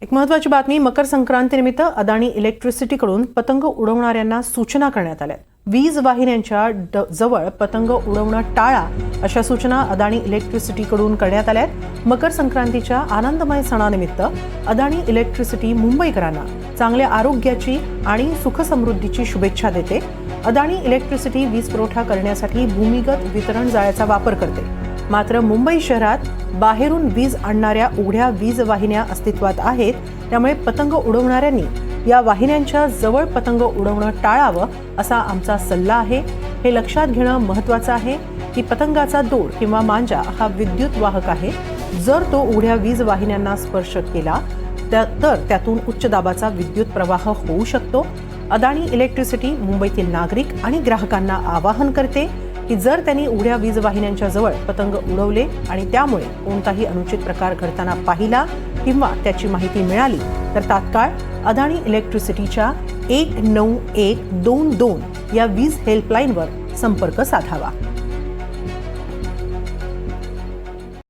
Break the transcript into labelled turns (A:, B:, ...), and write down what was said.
A: एक महत्त्वाची बातमी, मकर संक्रांतीनिमित्त अदानी इलेक्ट्रिसिटीकडून पतंग उडवणाऱ्यांना सूचना करण्यात आल्या। वीज वाहिन्यांच्या जवळ पतंग उडवणं टाळा अशा सूचना अदानी इलेक्ट्रिसिटीकडून करण्यात आल्या। मकर संक्रांतीच्या आनंदमय सणानिमित्त अदानी इलेक्ट्रिसिटी मुंबईकरांना चांगल्या आरोग्याची आणि सुखसमृद्धीची शुभेच्छा देते। अदानी इलेक्ट्रिसिटी वीज पुरवठा करण्यासाठी भूमिगत वितरण जाळ्याचा वापर करते, मात्र मुंबई शहरात बाहेरून वीज आणणाऱ्या उघड्या वीज वाहिन्या अस्तित्वात आहेत, त्यामुळे पतंग उडवणाऱ्यांनी या वाहिन्यांच्या जवळ पतंग उडवणं टाळावं असा आमचा सल्ला आहे। हे लक्षात घेणं महत्त्वाचं आहे की पतंगाचा दोर किंवा मांजा हा विद्युत वाहक आहे। जर तो उघड्या वीज वाहिन्यांना स्पर्श केला तर त्यातून उच्च दाबाचा विद्युत प्रवाह होऊ शकतो। अदानी इलेक्ट्रिसिटी मुंबईतील नागरिक आणि ग्राहकांना आवाहन करते की जर त्यांनी उघड्या वीज वाहिन्यांच्या जवळ पतंग उडवले आणि त्यामुळे कोणताही अनुचित प्रकार घडताना पाहिला किंवा त्याची माहिती मिळाली तर तात्काळ अदानी इलेक्ट्रिसिटीच्या 1922 या वीज हेल्पलाईनवर संपर्क साधावा।